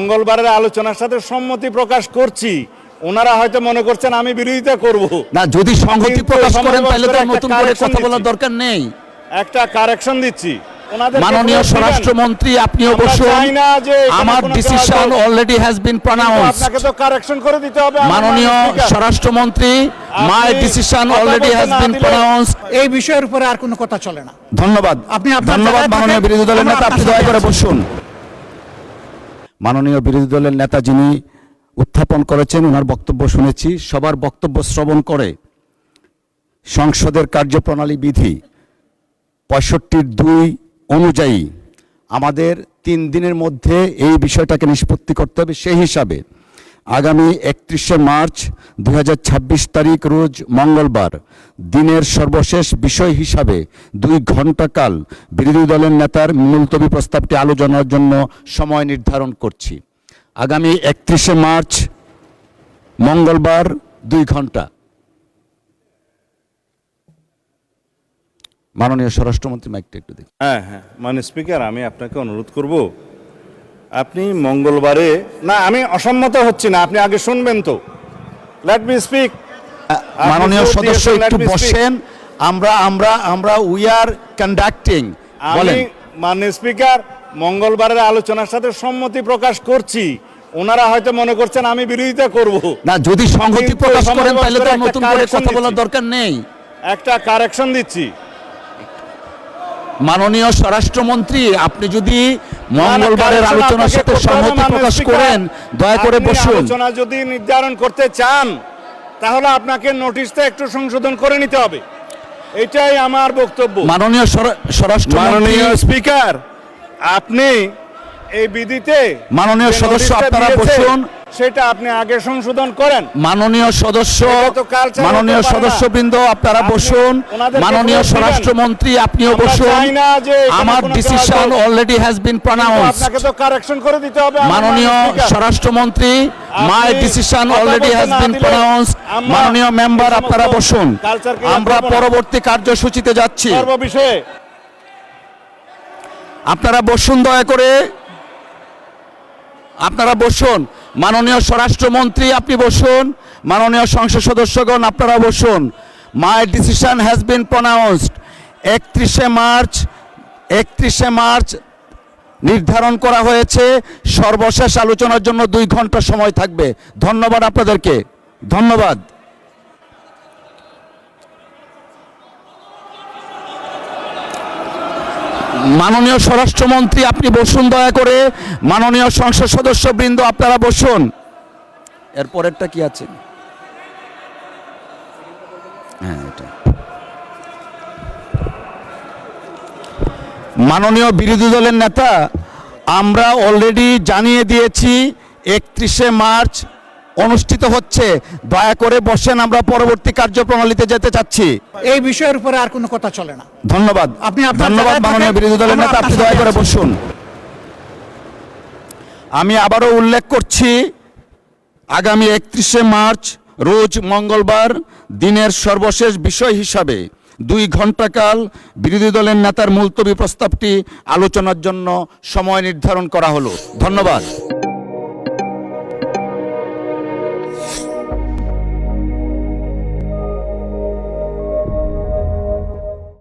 মঙ্গলবারের আলোচনার সাথে সম্মতি প্রকাশ করছি। ওনারা হয়তো মনে করছেন আমি বিরোধিতা করব না, যদি সংহতি প্রকাশ করেন তাহলে তো নতুন করে কথা বলার দরকার নেই। একটা কারেকশন দিচ্ছি। মাননীয় স্বরাষ্ট্রমন্ত্রী, আপনিও বসুন। আমার ডিসিশন অলরেডি হ্যাজ বিন প্রনাউন্সড। আপনাকে তো কারেকশন করে দিতে হবে। মাননীয় স্বরাষ্ট্রমন্ত্রী, my decision already has been প্রনাউন্সড। এই বিষয়ের উপরে আর কোনো কথা চলে না। ধন্যবাদ। ধন্যবাদ মাননীয় বিরোধী দলের নেতা, আপনি দয়া করে বসুন। মাননীয় বিরোধী দলের নেতা যিনি উত্থাপন করেছেন, ওনার বক্তব্য শুনেছি। সবার বক্তব্য শ্রবণ করে সংসদের কার্যপ্রণালী বিধি 65(2) অনুযায়ী আমাদের 3 দিনের মধ্যে এই বিষয়টাকে নিষ্পত্তি করতে হবে। সেই হিসাবে আগামী 31শে মার্চ 2026 তারিখ রোজ মঙ্গলবার দিনের সর্বশেষ বিষয় হিসাবে 2 ঘণ্টাকাল বিরোধী দলের নেতার মুলতবি প্রস্তাবটি আলোচনার জন্য সময় নির্ধারণ করছি। আগামী 31শে মার্চ মঙ্গলবার 2 ঘণ্টা। মাননীয় স্বরাষ্ট্রমন্ত্রী, মাইকটা একটু দেখুন। হ্যাঁ, মানে স্পিকার, আমি আপনাকে অনুরোধ করব, আপনি মঙ্গলবারে না, আমি অসম্মত হচ্ছি না, আপনি আগে শুনবেন তো। Let me speak. মাননীয় সদস্য একটু বসেন। আমরা উই আর কন্ডাক্টিং। আমি মাননীয় স্পিকার মঙ্গলবারের আলোচনার সাথে সম্মতি প্রকাশ করছি। ওনারা হয়তো মনে করছেন আমি বিরোধিতা করব না, যদি সংহতি প্রকাশ করেন তাহলে তো নতুন করে কথা বলার দরকার নেই। একটা কারেকশন দিচ্ছি। মাননীয় স্বরাষ্ট্রমন্ত্রী, আপনি যদি মঙ্গলবারের আলোচনার সাথে সম্মতি প্রকাশ করেন দয়া করে বসুন। আলোচনা যদি নির্ধারণ করতে চান তাহলে আপনাকে নোটিশটা একটু সংশোধন করে নিতে হবে। এটাই আমার বক্তব্য। মাননীয় স্বরাষ্ট্রমন্ত্রী, স্পিকার, আপনি এই বিধিতে মাননীয় সদস্য আপনারা বসুন। সেটা আপনি আগে সংশোধন করেন। মাননীয় সদস্যবৃন্দ আপনারা বসুন। মাননীয় স্বরাষ্ট্রমন্ত্রী, আপনিও বসুন। আমার ডিসিশন অলরেডি হ্যাজ বিন প্রনাউন্সড। আপনাকে তো কারেকশন করে দিতে হবে। মাননীয় স্বরাষ্ট্রমন্ত্রী, my decision already has been প্রনাউন্সড। মাননীয় মেম্বার, আপনারা বসুন। আমরা পরবর্তী কার্যসূচিতে যাচ্ছি। আপনারা বসুন, দয়া করে আপনারা বসুন। মাননীয় স্বরাষ্ট্রমন্ত্রী, আপনি বসুন। মাননীয় সংসদ সদস্যগণ, আপনারা বসুন। My decision has been pronounced. 31শে মার্চ নির্ধারণ করা হয়েছে। সর্বশেষ আলোচনার জন্য 2 ঘন্টা সময় থাকবে। ধন্যবাদ আপনাদেরকে, ধন্যবাদ। মাননীয় স্বরাষ্ট্রমন্ত্রী, আপনি বসুন দয়া করে। মাননীয় সংসদ সদস্যবৃন্দ, আপনারা বসুন। এরপরেরটা কি আছে? হ্যাঁ, এটা মাননীয় বিরোধী দলের নেতা, আমরা অলরেডি জানিয়ে দিয়েছি 31শে মার্চ অনুষ্ঠিত হচ্ছে। দয়া করে বসেন, আমরা পরবর্তী কার্যপ্রণালীতে যেতে চাচ্ছি। এই বিষয়ের উপরে আর কোনো কথা চলে না। ধন্যবাদ। ধন্যবাদ মাননীয় বিরোধী দলের নেতা, আপনি দয়া করে বসুন। আমি আবারও উল্লেখ করছি, আগামী 31শে মার্চ রোজ মঙ্গলবার দিনের সর্বশেষ বিষয় হিসাবে 2 ঘণ্টাকাল বিরোধী দলের নেতার মুলতবি প্রস্তাবটি আলোচনার জন্য সময় নির্ধারণ করা হলো। ধন্যবাদ।